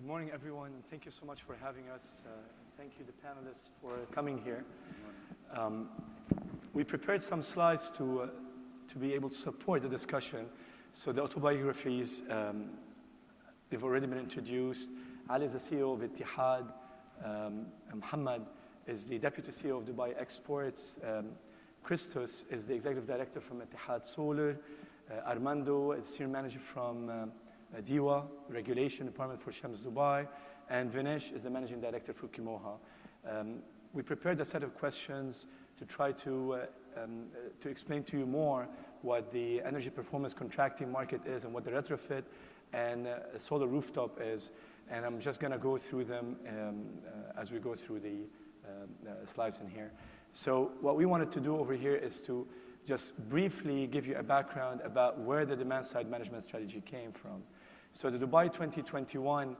Good morning, everyone, and thank you so much for having us. Thank you, the panelists, for coming here. We prepared some slides to be able to support the discussion. So the autobiographies, they've already been introduced. Ali is the CEO of Ittihad. Muhammad is the Deputy CEO of Dubai Exports. Christos is the Executive Director from Ittihad Solar. Armando is Senior Manager from DIWA, Regulation Department for Shams Dubai, and Vinesh is the Managing Director for Kimoha. We prepared a set of questions to try to explain to you more what the energy performance contracting market is and what the retrofit and solar rooftop is. And I'm just going to go through them as we go through the slides in here. So what we wanted to do over here is to just briefly give you a background about where the demand-side management strategy came from. So the Dubai 2021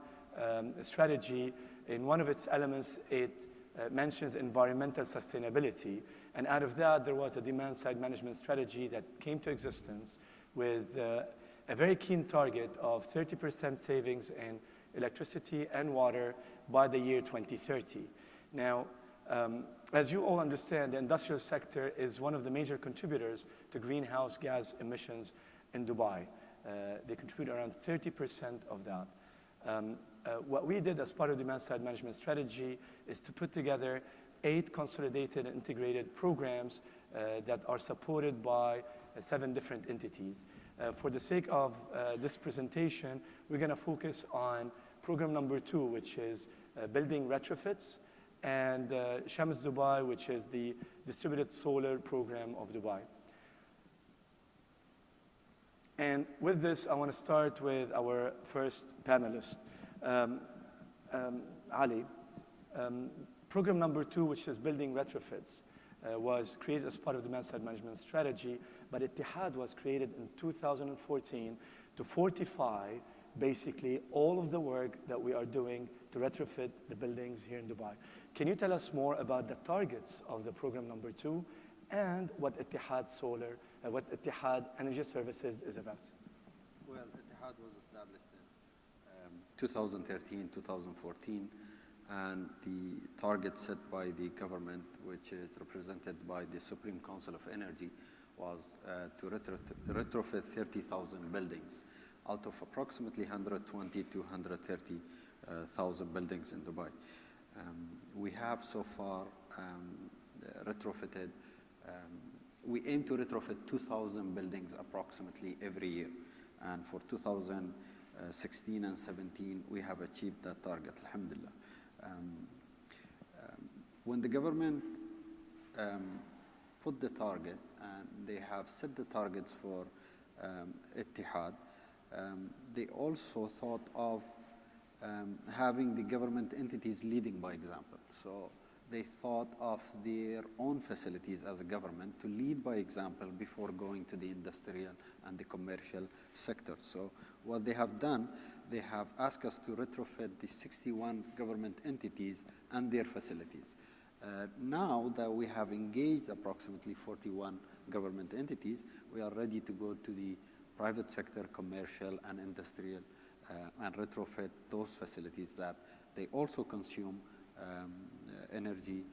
strategy, in one of its elements, it mentions environmental sustainability. And out of that, there was a demand-side management strategy that came to existence with a very keen target of 30% savings in electricity and water by the year 2030. Now, as you all understand, the industrial sector is one of the major contributors to greenhouse gas emissions in Dubai. They contribute around 30% of that. What we did as part of demand-side management strategy is to put together 8 consolidated and integrated programs that are supported by 7 different entities. For the sake of this presentation, we're going to focus on program number 2, which is building retrofits, and Shams Dubai, which is the distributed solar program of Dubai. And with this, I want to start with our first panelist, Ali. Program number 2, which is building retrofits, was created as part of the demand-side management strategy, but Ittihad was created in 2014 to fortify basically all of the work that we are doing to retrofit the buildings here in Dubai. Can you tell us more about the targets of the program number 2 and what Ittihad Solar, what Ittihad Energy Services is about? Well, Ittihad was established in 2013, 2014, and the target set by the government, which is represented by the Supreme Council of Energy, was to retrofit 30,000 buildings out of approximately 120 to 130,000 buildings in Dubai. We have so far retrofitted, we aim to retrofit 2,000 buildings approximately every year. And for 2016 and 17, we have achieved that target, alhamdulillah. When the government put the target, and they have set the targets for Ittihad, they also thought of having the government entities leading by example. So they thought of their own facilities as a government to lead by example before going to the industrial and the commercial sector. So what they have done, they have asked us to retrofit the 61 government entities and their facilities. Now that we have engaged approximately 41 government entities, we are ready to go to the private sector, commercial and industrial, and retrofit those facilities that they also consume energy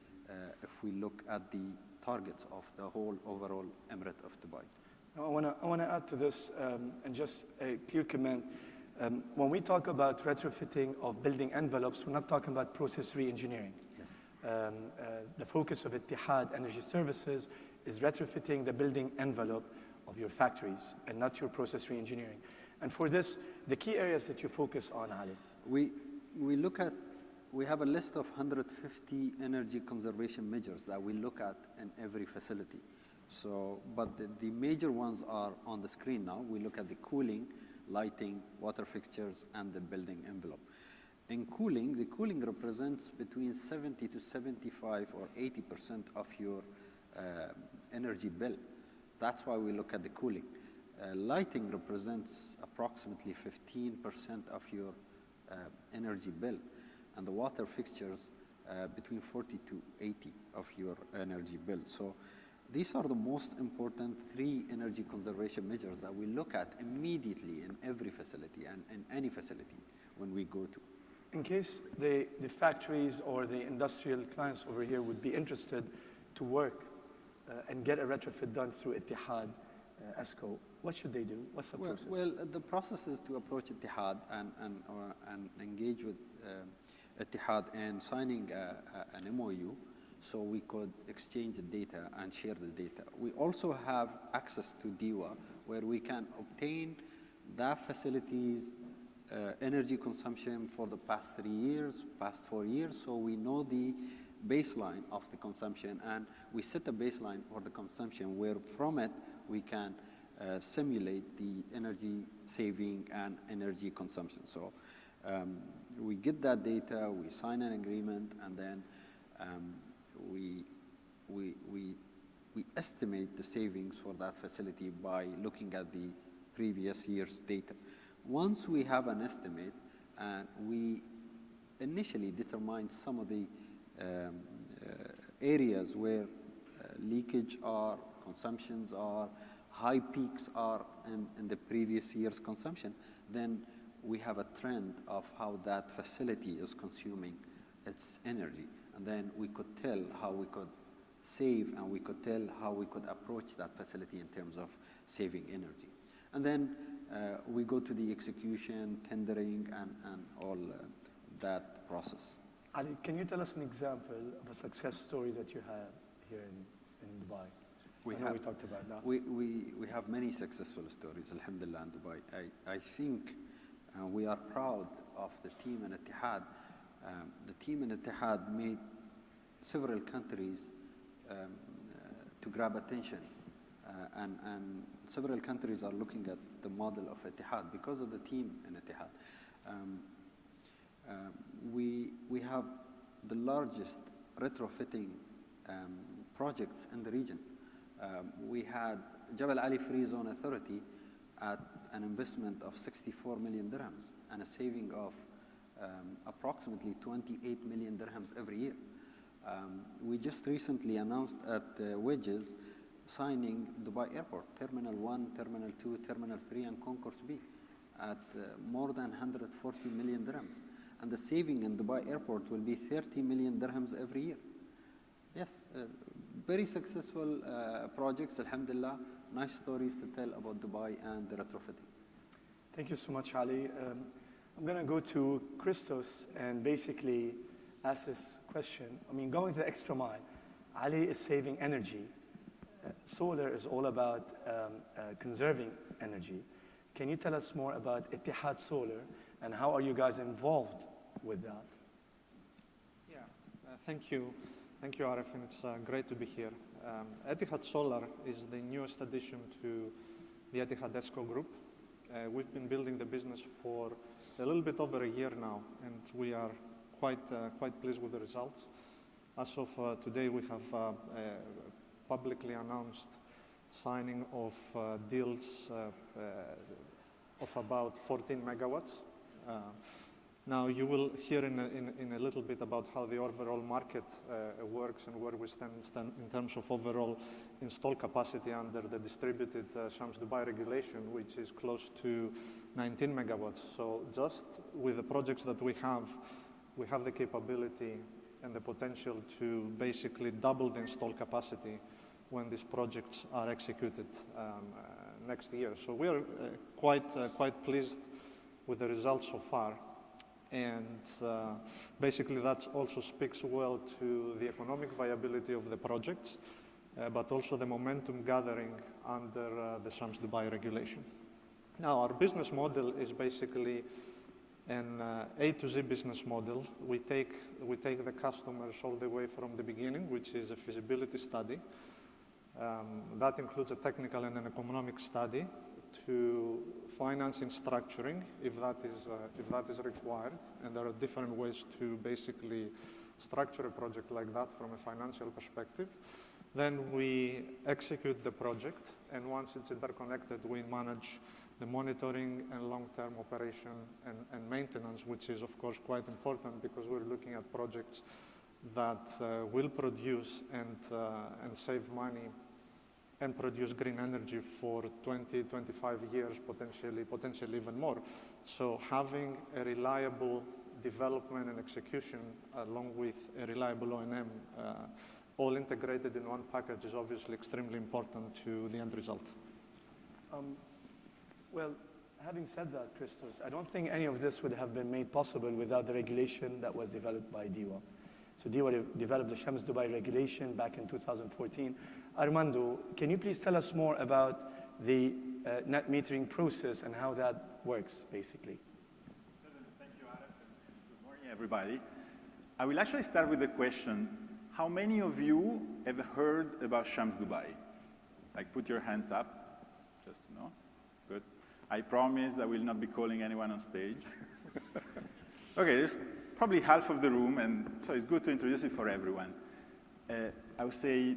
if we look at the targets of the whole overall Emirate of Dubai. Now, I want to add to this and just a clear comment. When we talk about retrofitting of building envelopes, we're not talking about process re-engineering. Yes. The focus of Ittihad Energy Services is retrofitting the building envelope of your factories and not your process re-engineering. And for this, the key areas that you focus on, Ali. We have a list of 150 energy conservation measures that we look at in every facility. So, but the major ones are on the screen now. We look at the cooling, lighting, water fixtures, and the building envelope. In cooling, the cooling represents between 70 to 75 or 80% of your energy bill. That's why we look at the cooling. Lighting represents approximately 15% of your energy bill, and the water fixtures between 40 to 80 of your energy bill. So these are the most important 3 energy conservation measures that we look at immediately in every facility and in any facility when we go to. In case the factories or the industrial clients over here would be interested to work and get a retrofit done through Ittihad ESCO, what should they do? What's the process? Well, the process is to approach Ittihad and engage with Ittihad and signing an MOU so we could exchange the data and share the data. We also have access to DIWA where we can obtain that facility's energy consumption for the past 3 years, past 4 years, so we know the baseline of the consumption and we set a baseline for the consumption where from it we can simulate the energy saving and energy consumption. So we get that data, we sign an agreement, and then we estimate the savings for that facility by looking at the previous year's data. Once we have an estimate, and we initially determine some of the areas where leakage are, consumptions are, high peaks are in the previous year's consumption, then we have a trend of how that facility is consuming its energy. And then we could tell how we could save, and we could tell how we could approach that facility in terms of saving energy. And then we go to the execution, tendering, and all that process. Ali, can you tell us an example of a success story that you have here in Dubai? We talked about that. We have many successful stories, alhamdulillah, in Dubai. I think we are proud of the team in Ittihad. The team in Ittihad made several countries to grab attention. And several countries are looking at the model of Ittihad because of the team in Ittihad. We have the largest retrofitting projects in the region. We had Jabal Ali Free Zone Authority at an investment of 64 million dirhams and a saving of approximately 28 million dirhams every year. We just recently announced at Wedges signing Dubai Airport, Terminal 1, Terminal 2, Terminal 3, and Concourse B at more than 140 million dirhams. And the saving in Dubai Airport will be 30 million dirhams every year. Yes, very successful projects, alhamdulillah. Nice stories to tell about Dubai and the retrofitting. Thank you so much, Ali. I'm going to go to Christos and basically ask this question. I mean, going the extra mile, Ali is saving energy. Solar is all about conserving energy. Can you tell us more about Ittihad Solar and how are you guys involved with that? Yeah, thank you. Thank you, Arif, and it's great to be here. Ittihad Solar is the newest addition to the Ittihad ESCO group. We've been building the business for a little bit over a year now, and we are quite pleased with the results. As of today, we have publicly announced signing of deals of about 14 megawatts. Now you will hear in a little bit about how the overall market works and where we stand in terms of overall installed capacity under the distributed Shams Dubai regulation, which is close to 19 megawatts. So just with the projects that we have the capability and the potential to basically double the installed capacity when these projects are executed next year. So we are quite pleased with the results so far. And basically that also speaks well to the economic viability of the projects, but also the momentum gathering under the Shams Dubai regulation. Now our business model is basically an A to Z business model. We take the customers all the way from the beginning, which is a feasibility study. That includes a technical and an economic study, to financing structuring if that is required, and there are different ways to basically structure a project like that from a financial perspective. Then we execute the project, and once it's interconnected, we manage the monitoring and long-term operation and maintenance, which is of course quite important because we're looking at projects that will produce and save money and produce green energy for 20, 25 years, potentially even more. So having a reliable development and execution, along with a reliable O&M, all integrated in one package is obviously extremely important to the end result. Well, having said that, Christos, I don't think any of this would have been made possible without the regulation that was developed by DEWA. So DEWA developed the Shams Dubai regulation back in 2014. Armando, can you please tell us more about the net metering process and how that works, basically? Certainly. Thank you, Arif, and good morning, everybody. I will actually start with the question, how many of you have heard about Shams Dubai? Like, put your hands up, just to know. Good. I promise I will not be calling anyone on stage. Okay, there's probably half of the room, and so it's good to introduce it for everyone. I would say,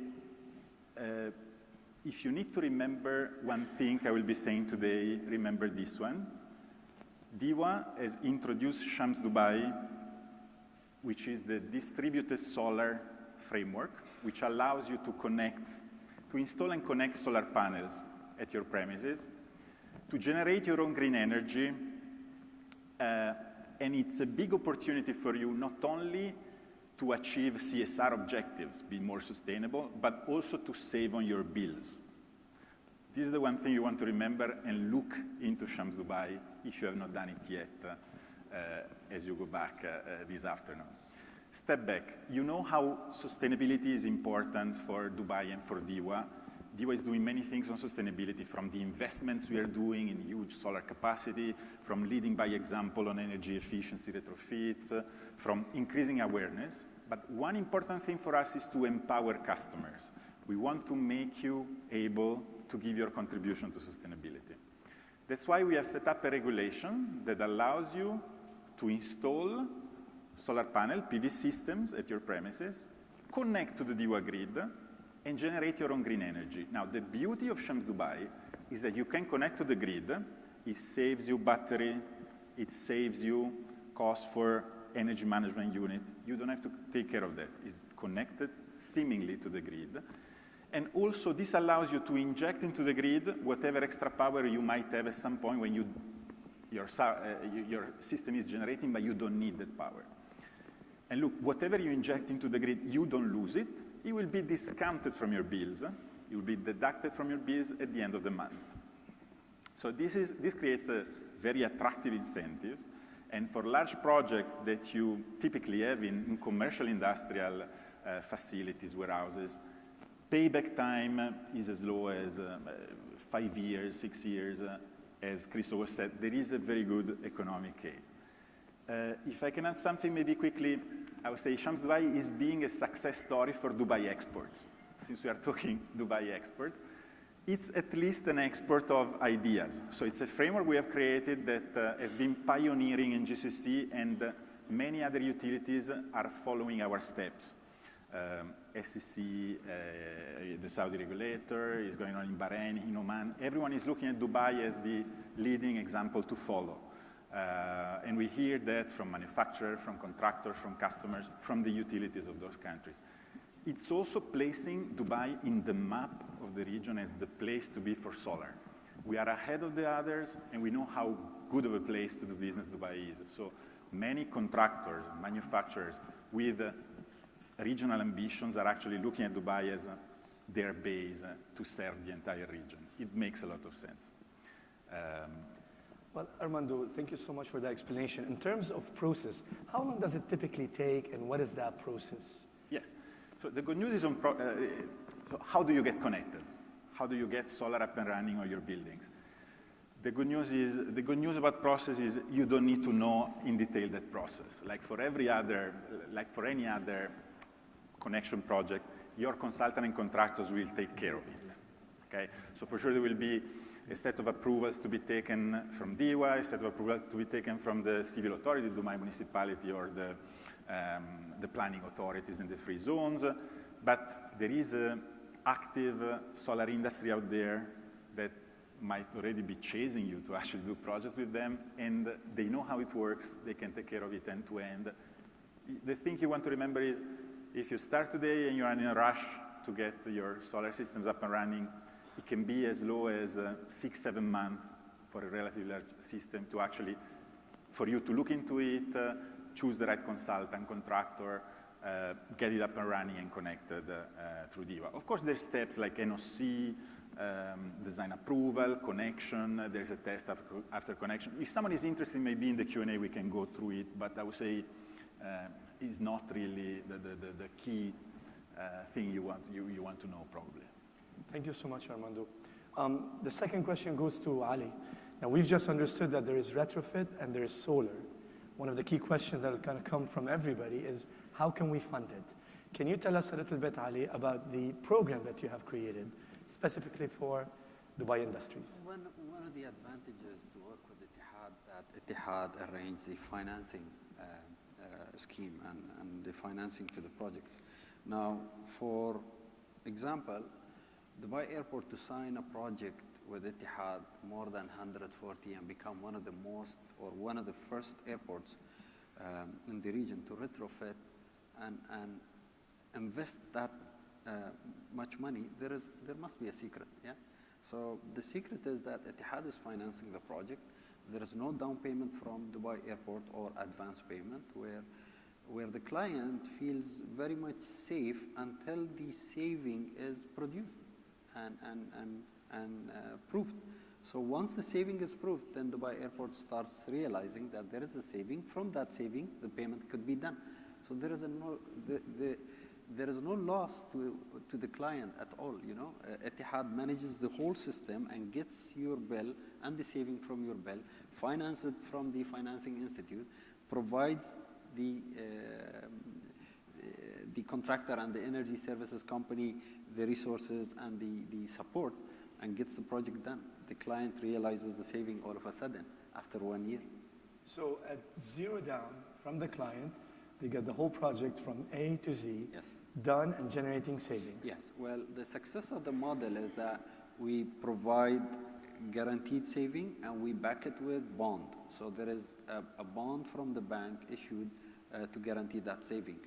if you need to remember one thing I will be saying today, remember this one. DEWA has introduced Shams Dubai, which is the distributed solar framework, which allows you to install and connect solar panels at your premises, to generate your own green energy, and it's a big opportunity for you not only to achieve CSR objectives, be more sustainable, but also to save on your bills. This is the one thing you want to remember and look into Shams Dubai if you have not done it yet as you go back this afternoon. Step back. You know how sustainability is important for Dubai and for DEWA. DEWA is doing many things on sustainability, from the investments we are doing in huge solar capacity, from leading by example on energy efficiency retrofits, from increasing awareness. But one important thing for us is to empower customers. We want to make you able to give your contribution to sustainability. That's why we have set up a regulation that allows you to install solar panel, PV systems at your premises, connect to the DEWA grid, and generate your own green energy. Now, the beauty of Shams Dubai is that you can connect to the grid. It saves you battery. It saves you cost for energy management unit. You don't have to take care of that. It's connected seemingly to the grid. And also, this allows you to inject into the grid whatever extra power you might have at some point when your system is generating, but you don't need that power. And look, whatever you inject into the grid, you don't lose it. It will be discounted from your bills. It will be deducted from your bills at the end of the month. So this creates a very attractive incentive. And for large projects that you typically have in commercial industrial facilities, warehouses, payback time is as low as 5 years, 6 years. As Christopher said, there is a very good economic case. If I can add something maybe quickly, I would say Shams Dubai is being a success story for Dubai exports. Since we are talking Dubai exports, it's at least an export of ideas. So it's a framework we have created that has been pioneering in GCC, and many other utilities are following our steps. SEC, the Saudi regulator, is going on in Bahrain, in Oman. Everyone is looking at Dubai as the leading example to follow. And we hear that from manufacturers, from contractors, from customers, from the utilities of those countries. It's also placing Dubai in the map of the region as the place to be for solar. We are ahead of the others, and we know how good of a place to do business Dubai is. So many contractors, manufacturers with regional ambitions are actually looking at Dubai as their base to serve the entire region. It makes a lot of sense. Well, Armando, thank you so much for that explanation. In terms of process, how long does it typically take, and what is that process? Yes. So the good news is on so how do you get connected? How do you get solar up and running on your buildings? The good news about process is you don't need to know in detail that process. Like for any other connection project, your consultant and contractors will take care of it. Okay? So for sure there will be a set of approvals to be taken from DEWA, a set of approvals to be taken from the civil authority, the Dubai municipality, or the planning authorities in the free zones. But there is an active solar industry out there that might already be chasing you to actually do projects with them, and they know how it works. They can take care of it end to end. The thing you want to remember is if you start today and you are in a rush to get your solar systems up and running, it can be as low as 6-7 months for a relatively large system to actually, for you to look into it, choose the right consultant, contractor, get it up and running and connected through DIVA. Of course, there's steps like NOC, design approval, connection, there's a test after connection. If someone is interested, maybe in the Q&A we can go through it, but I would say it's not really the key thing you want to know, probably. Thank you so much, Armando. The second question goes to Ali. Now, we've just understood that there is retrofit and there is solar. One of the key questions that will kind of come from everybody is, how can we fund it? Can you tell us a little bit, Ali, about the program that you have created specifically for Dubai Industries? One of the advantages to work with Etihad, that Etihad arranged the financing scheme and the financing to the projects. Now, for example, Dubai Airport, to sign a project with Etihad more than 140 and become one of the most, or one of the first airports in the region to retrofit and invest that much money, there must be a secret, yeah? So the secret is that Etihad is financing the project. There is no down payment from Dubai Airport or advance payment, where the client feels very much safe until the saving is produced and proved. So once the saving is proved, then Dubai Airport starts realizing that there is a saving. From that saving, the payment could be done. So there is no loss to the client at all, you know. Etihad manages the whole system and gets your bill and the saving from your bill, finances it from the financing institute, provides the contractor and the energy services company the resources and the support, and gets the project done. The client realizes the saving all of a sudden after 1 year. So at zero down from the client, they get the whole project from A to Z, Yes. done and generating savings. Yes, well, the success of the model is that we provide guaranteed saving and we back it with bond. So there is a bond from the bank issued to guarantee that saving.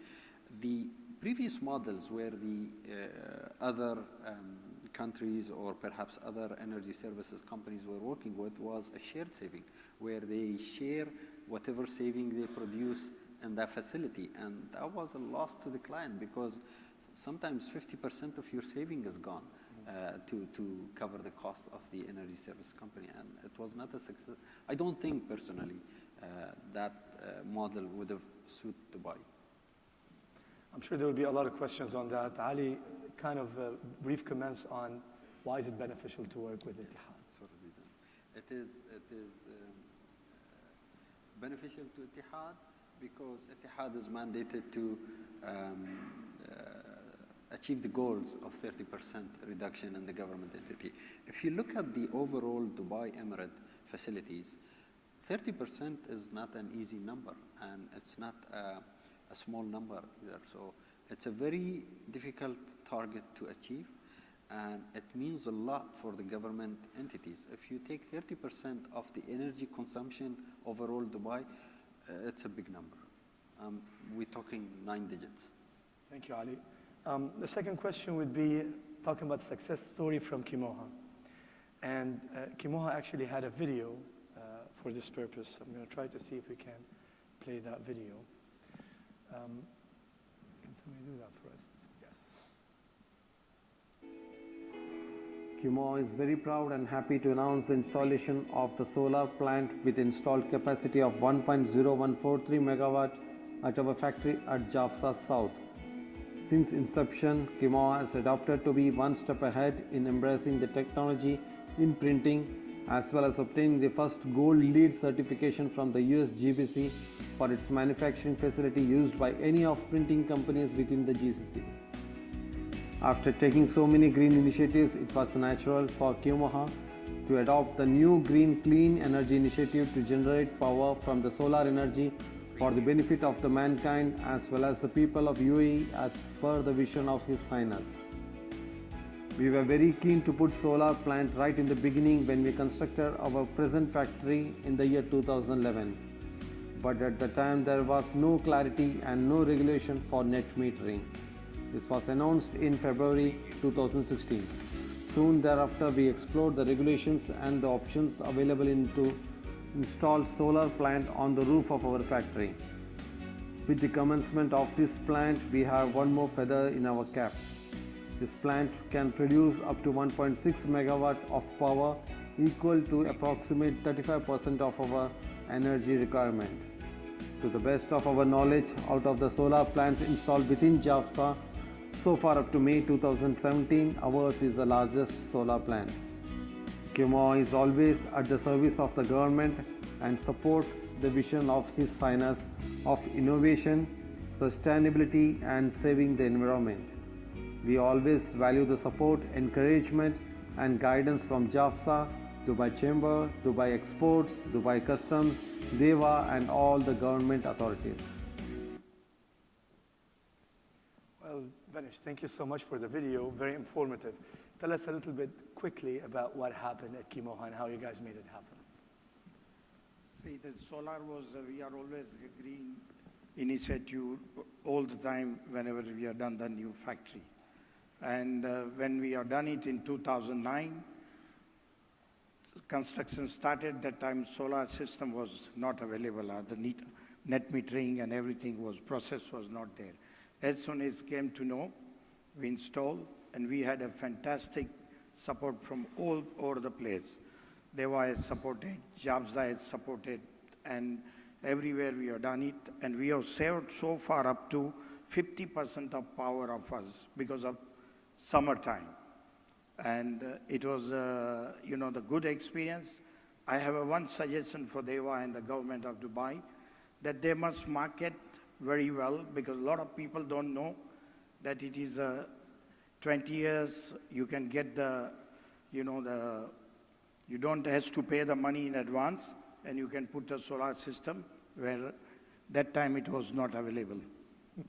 The previous models where the other countries or perhaps other energy services companies were working with was a shared saving, where they share whatever saving they produce in that facility. And that was a loss to the client, because sometimes 50% of your saving is gone to cover the cost of the energy service company. And it was not a success. I don't think personally that model would have suited Dubai. I'm sure there will be a lot of questions on that. Ali, kind of brief comments on why is it beneficial to work with it? Yes, it's already done. It is beneficial to Etihad because Etihad is mandated to achieve the goals of 30% reduction in the government entity. If you look at the overall Dubai Emirate facilities, 30% is not an easy number, and it's not a small number either. So it's a very difficult target to achieve, and it means a lot for the government entities. If you take 30% of the energy consumption overall Dubai, it's a big number. We're talking 9 digits. Thank you, Ali. The second question would be talking about success story from Kimoha. And Kimoha actually had a video for this purpose. I'm going to try to see if we can play that video. Can somebody do that for us? Yes. Kimoha is very proud and happy to announce the installation of the solar plant with installed capacity of 1.0143 megawatt at our factory at Jafsa South. Since inception, Kimoha has adopted to be one step ahead in embracing the technology in printing, as well as obtaining the first gold LEED certification from the US GBC for its manufacturing facility used by any of printing companies within the GCC. After taking so many green initiatives, it was natural for Kimoha to adopt the new Green Clean Energy Initiative to generate power from the solar energy for the benefit of the mankind as well as the people of UAE as per the vision of His Highness. We were very keen to put solar plant right in the beginning when we constructed our present factory in the year 2011. But at the time there was no clarity and no regulation for net metering. This was announced in February 2016. Soon thereafter we explored the regulations and the options available to install solar plant on the roof of our factory. With the commencement of this plant, we have one more feather in our cap. This plant can produce up to 1.6 megawatt of power, equal to approximate 35% of our energy requirement. To the best of our knowledge, out of the solar plants installed within JAFSA, so far up to May 2017, ours is the largest solar plant. QMO is always at the service of the government and support the vision of His Highness of innovation, sustainability and saving the environment. We always value the support, encouragement and guidance from JAFSA, Dubai Chamber, Dubai Exports, Dubai Customs, DEWA and all the government authorities. Well, Vanish, thank you so much for the video, very informative. Tell us a little bit quickly about what happened at Kimoha and how you guys made it happen. See, the solar was, we are always a green initiative all the time whenever we are done the new factory. And when we are done it in 2009, construction started. That time solar system was not available. The net metering and everything was, process was not there. As soon as came to know, we installed, and we had a fantastic support from all over the place. DEWA has supported, JAFSA has supported, and everywhere we have done it. And we have saved so far up to 50% of power of us because of summertime. And it was, the good experience. I have one suggestion for DEWA and the government of Dubai, that they must market very well, because a lot of people don't know that it is 20 years, you can get you don't have to pay the money in advance, and you can put a solar system where that time it was not available.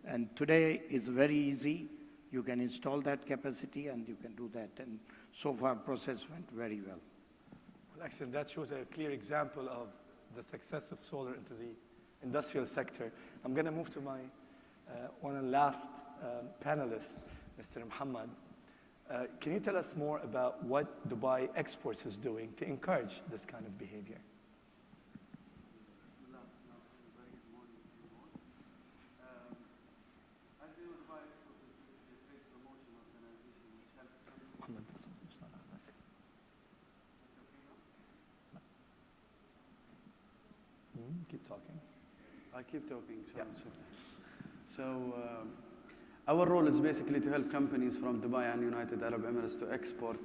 And today it's very easy. You can install that capacity and you can do that. And so far process went very well. Well, excellent. That shows a clear example of the success of solar into the industrial sector. I'm going to move to my one and last panelist, Mr. Muhammad. Can you tell us more about what Dubai Exports is doing to encourage this kind of behavior? Keep talking. I keep talking. Yeah. So our role is basically to help companies from Dubai and United Arab Emirates to export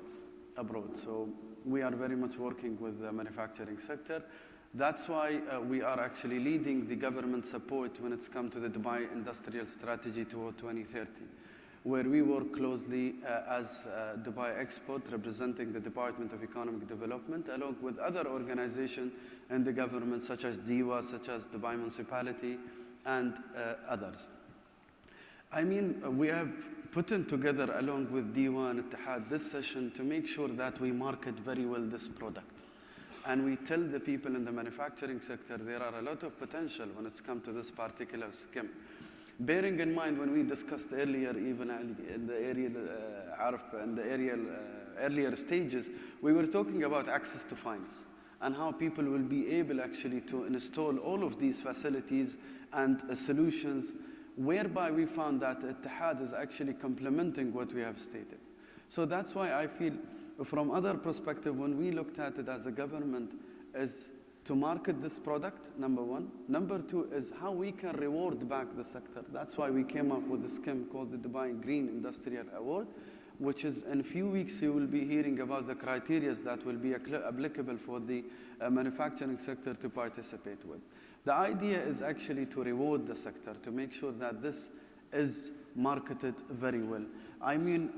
abroad. So we are very much working with the manufacturing sector. That's why we are actually leading the government support when it's come to the Dubai Industrial Strategy toward 2030, where we work closely as Dubai Export, representing the Department of Economic Development, along with other organizations in the government, such as DEWA, such as Dubai Municipality, and others. I mean, we have put in together, along with DEWA and Ittihad, this session to make sure that we market very well this product. And we tell the people in the manufacturing sector there are a lot of potential when it's come to this particular scheme. Bearing in mind, when we discussed earlier, even in the earlier stages, we were talking about access to finance and how people will be able actually to install all of these facilities and solutions, whereby we found that Ittihad is actually complementing what we have stated. So that's why I feel, from other perspective, when we looked at it as a government, is to market this product, number one. Number two is how we can reward back the sector. That's why we came up with a scheme called the Dubai Green Industrial Award, which is in a few weeks you will be hearing about the criteria that will be applicable for the manufacturing sector to participate with. The idea is actually to reward the sector, to make sure that this is marketed very well. I mean,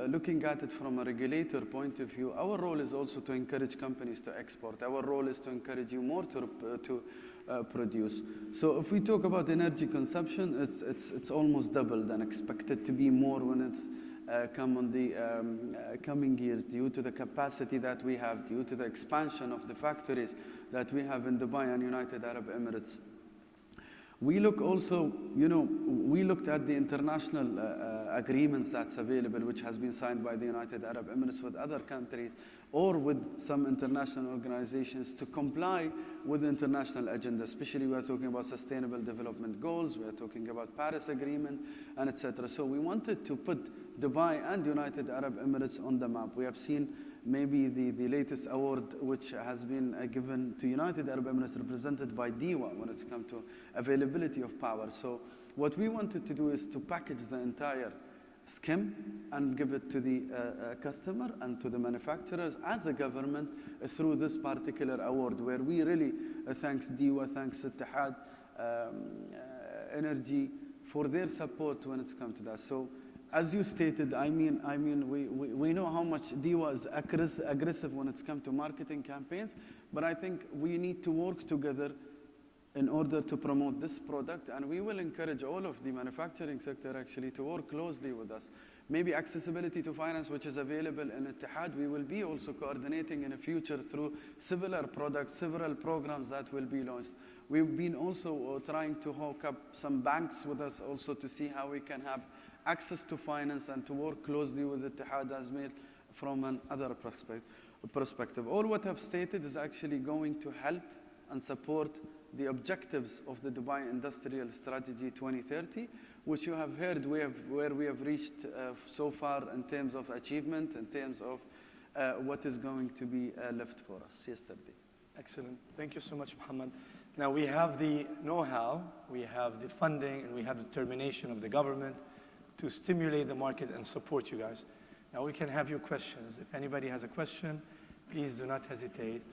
looking at it from a regulator point of view, our role is also to encourage companies to export. Our role is to encourage you more to produce. So if we talk about energy consumption, it's almost double than expected to be more when it's come on the coming years, due to the capacity that we have, due to the expansion of the factories that we have in Dubai and United Arab Emirates. We look also, we looked at the international agreements that's available, which has been signed by the United Arab Emirates with other countries, or with some international organizations to comply with the international agenda. Especially we are talking about sustainable development goals, we are talking about Paris Agreement, and etc. So we wanted to put Dubai and United Arab Emirates on the map. We have seen maybe the latest award which has been given to United Arab Emirates, represented by DEWA when it's come to availability of power. So what we wanted to do is to package the entire scheme and give it to the customer and to the manufacturers as a government through this particular award, where we really thanks DEWA, thanks Ittihad Energy for their support when it's come to that. So as you stated, I mean, we know how much DEWA is aggressive when it's come to marketing campaigns, but I think we need to work together in order to promote this product, and we will encourage all of the manufacturing sector actually to work closely with us. Maybe accessibility to finance, which is available in Ittihad, we will be also coordinating in the future through similar products, several programs that will be launched. We've been also trying to hook up some banks with us also to see how we can have access to finance and to work closely with Ittihad as well from another perspective. All what I've stated is actually going to help and support the objectives of the Dubai Industrial Strategy 2030, which you have heard where we have reached so far in terms of achievement, in terms of what is going to be left for us yesterday. Excellent. Thank you so much, Muhammad. Now we have the know-how, we have the funding, and we have the determination of the government to stimulate the market and support you guys. Now we can have your questions. If anybody has a question, please do not hesitate.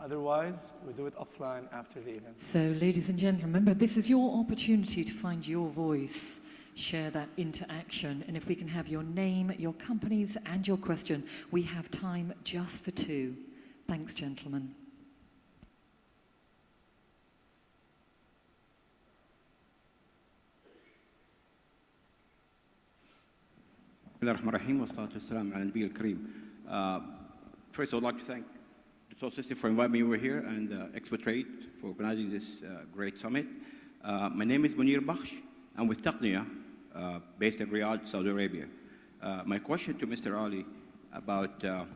Otherwise, we'll do it offline after the event. So, ladies and gentlemen, remember, this is your opportunity to find your voice, share that into action, and if we can have your name, your companies, and your question, we have time just for 2. Thanks, gentlemen. First, I would like to thank the Toll System for inviting me over here, and Expo Trade for organizing this great summit. My name is Munir Bakhsh. I'm with Taqniya, based in Riyadh, Saudi Arabia. My question to Mr. Ali about the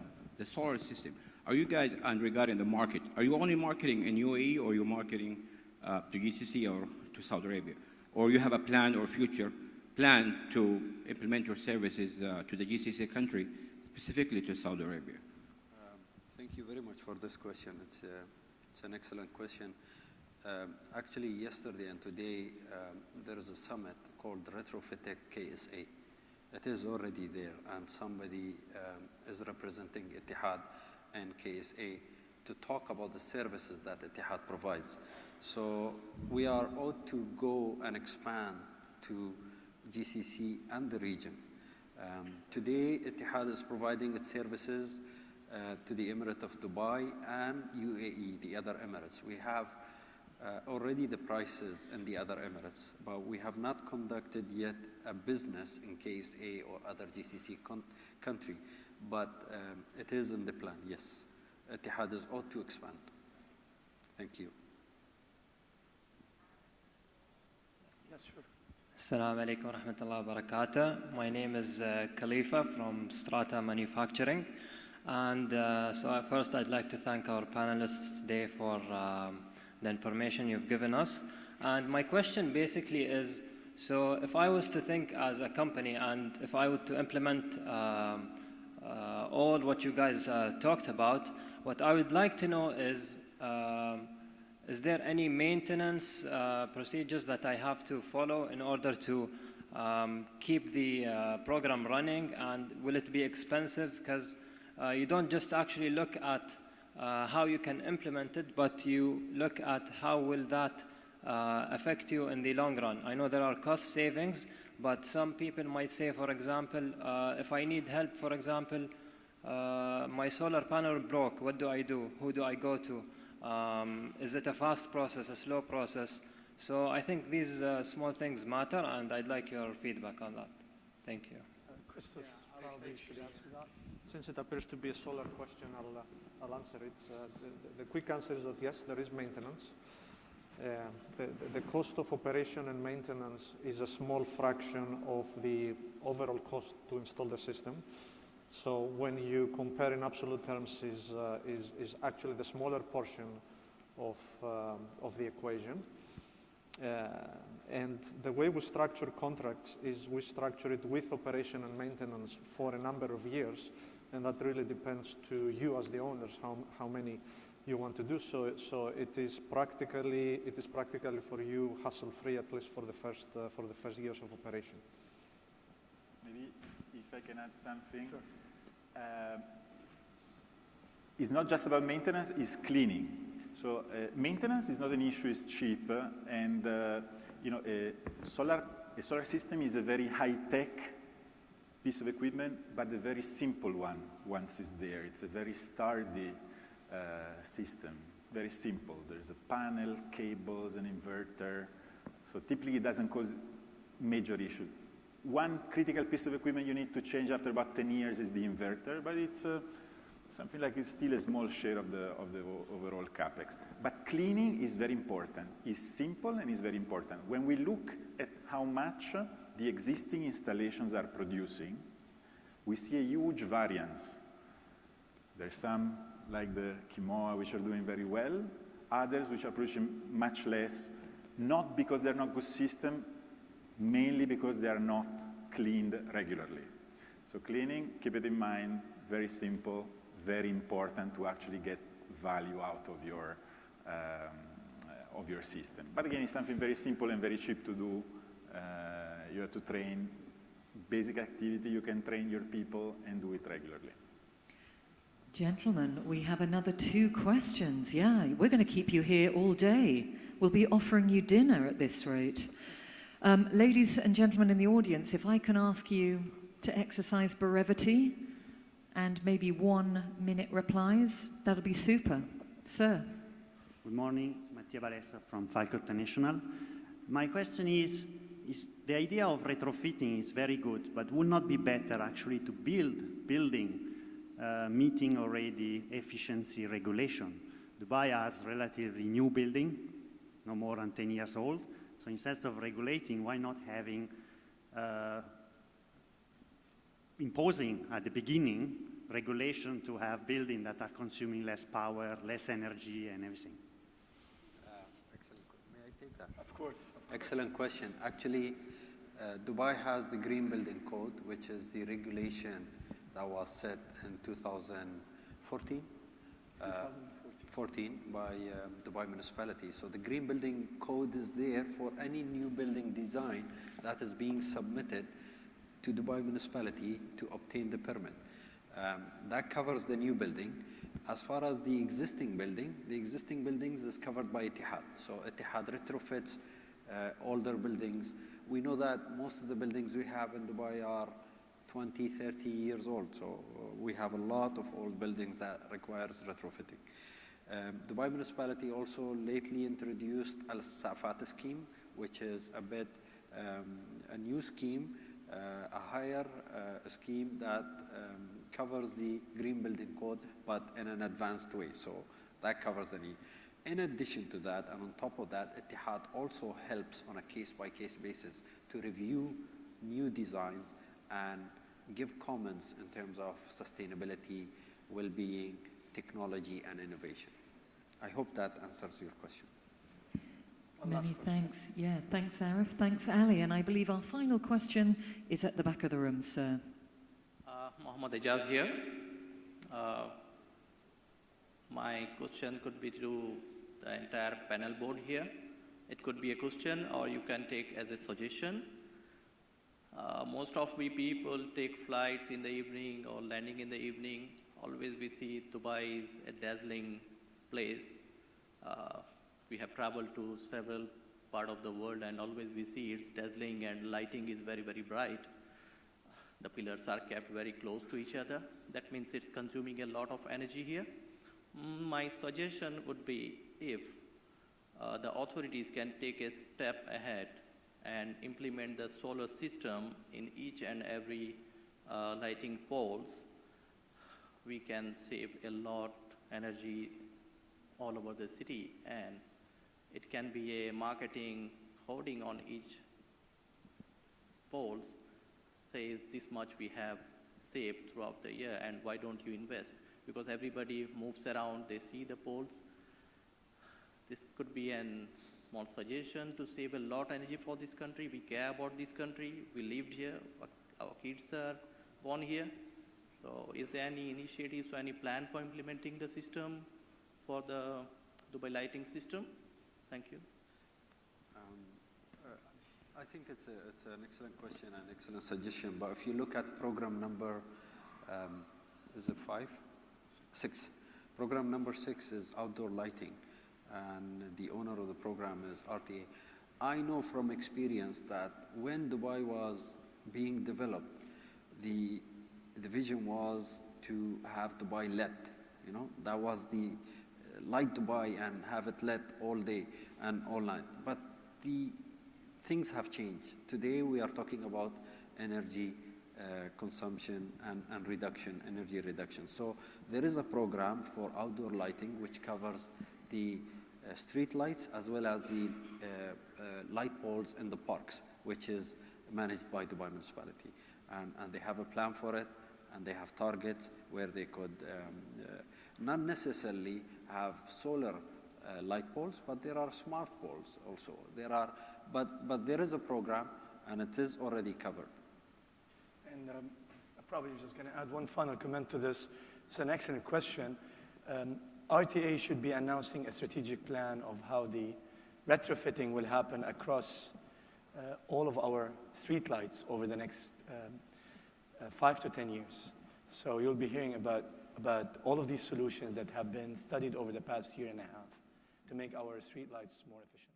solar system. Are you guys, and regarding the market, are you only marketing in UAE, or you're marketing to GCC or to Saudi Arabia? Or you have a plan or future plan to implement your services to the GCC country, specifically to Saudi Arabia? Thank you very much for this question. It's an excellent question. Actually, yesterday and today, there is a summit called Retrofitec KSA. It is already there, and somebody is representing Ittihad and KSA to talk about the services that Ittihad provides. So we are ought to go and expand to GCC and the region. Today, Ittihad is providing its services to the Emirate of Dubai and UAE, the other Emirates. We have already the prices in the other Emirates, but we have not conducted yet a business in KSA or other GCC country. But it is in the plan, yes. Ittihad is ought to expand. Thank you. Yes, sure. Assalamu alaikum wa rahmatullahi wa barakatuh. My name is Khalifa from Strata Manufacturing. And so first I'd like to thank our panelists today for the information you've given us. And my question basically is, so if I was to think as a company and if I were to implement all what you guys talked about, what I would like to know is there any maintenance procedures that I have to follow in order to keep the program running, and will it be expensive? Because you don't just actually look at how you can implement it, but you look at how will that affect you in the long run. I know there are cost savings, but some people might say, for example, if I need help, for example, my solar panel broke, what do I do? Who do I go to? Is it a fast process, a slow process? So I think these small things matter, and I'd like your feedback on that. Thank you. Christos, probably should answer that. Since it appears to be a solar question, I'll answer it. The quick answer is that yes, there is maintenance. The cost of operation and maintenance is a small fraction of the overall cost to install the system. So when you compare in absolute terms, is actually the smaller portion of the equation. And the way we structure contracts is we structure it with operation and maintenance for a number of years, and that really depends to you as the owners how many you want to do. So it is practically for you hassle-free, at least for the first years of operation. Maybe if I can add something. Sure. It's not just about maintenance, it's cleaning. So maintenance is not an issue, it's cheap, and you know, a solar system is a very high-tech piece of equipment, but a very simple one once it's there. It's a very sturdy system, very simple. There's a panel, cables, an inverter, so typically it doesn't cause major issue. One critical piece of equipment you need to change after about 10 years is the inverter, but it's something like it's still a small share of the overall capex. But cleaning is very important. It's simple and it's very important. When we look at how much the existing installations are producing, we see a huge variance. There's some like the Kimoa which are doing very well, others which are producing much less, not because they're not good system, mainly because they are not cleaned regularly. So cleaning, keep it in mind, very simple, very important to actually get value out of your system. But again, it's something very simple and very cheap to do. You have to train basic activity, you can train your people and do it regularly. Gentlemen, we have another 2 questions. Yeah, we're going to keep you here all day. We'll be offering you dinner at this rate. Ladies and gentlemen in the audience, if I can ask you to exercise brevity and maybe 1-minute replies, that'll be super. Sir. Good morning, it's Mattia Balestra from Falco International. My question is the idea of retrofitting is very good, but would not be better actually to building meeting already efficiency regulation? Dubai has relatively new building, no more than 10 years old. So instead of regulating, why not having imposing at the beginning regulation to have buildings that are consuming less power, less energy, and everything? Excellent. May I take that? Of course. Excellent question. Actually, Dubai has the Green Building Code, which is the regulation that was set in 2014. 14 by Dubai municipality. So the Green Building Code is there for any new building design that is being submitted to Dubai municipality to obtain the permit. That covers the new building. As far as the existing buildings is covered by Etihad. So Etihad retrofits older buildings. We know that most of the buildings we have in Dubai are 20, 30 years old. So we have a lot of old buildings that requires retrofitting. Dubai municipality also lately introduced Al-Safat scheme, which is a bit a new scheme, a higher scheme that covers the Green Building Code, but in an advanced way. So that covers the need. In addition to that, and on top of that, Etihad also helps on a case-by-case basis to review new designs and give comments in terms of sustainability, well-being, technology, and innovation. I hope that answers your question. Many thanks. Yeah, thanks, Arif. Thanks, Ali. And I believe our final question is at the back of the room, sir. Mohammed Ejaz here. My question could be to the entire panel board here. It could be a question, or you can take as a suggestion. Most of we people take flights in the evening or landing in the evening. Always we see Dubai is a dazzling place. We have traveled to several parts of the world, and always we see it's dazzling and lighting is very, very bright. The pillars are kept very close to each other. That means it's consuming a lot of energy here. My suggestion would be if the authorities can take a step ahead and implement the solar system in each and every lighting poles, we can save a lot energy all over the city, and It can be a marketing hoarding on each poles, says this much we have saved throughout the year, and why don't you invest? Because everybody moves around, they see the poles. This could be a small suggestion to save a lot of energy for this country. We care about this country. We lived here. Our kids are born here. So is there any initiatives or any plan for implementing the system for the Dubai lighting system? Thank you. I think it's an excellent question and excellent suggestion. But if you look at program number, is it 5? 6. Program number 6 is outdoor lighting, and the owner of the program is RTA. I know from experience that when Dubai was being developed, the vision was to have Dubai lit. You know, that was the light Dubai and have it lit all day and all night. But the things have changed. Today we are talking about energy consumption and reduction, energy reduction. So there is a program for outdoor lighting which covers the street lights as well as the light poles in the parks, which is managed by Dubai municipality. And they have a plan for it, and they have targets where they could not necessarily have solar light poles, but there are smart poles also. But there is a program, and it is already covered. And I'm probably just going to add one final comment to this. It's an excellent question. RTA should be announcing a strategic plan of how the retrofitting will happen across all of our streetlights over the next 5 to 10 years. So you'll be hearing about all of these solutions that have been studied over the past year and a half to make our streetlights more efficient.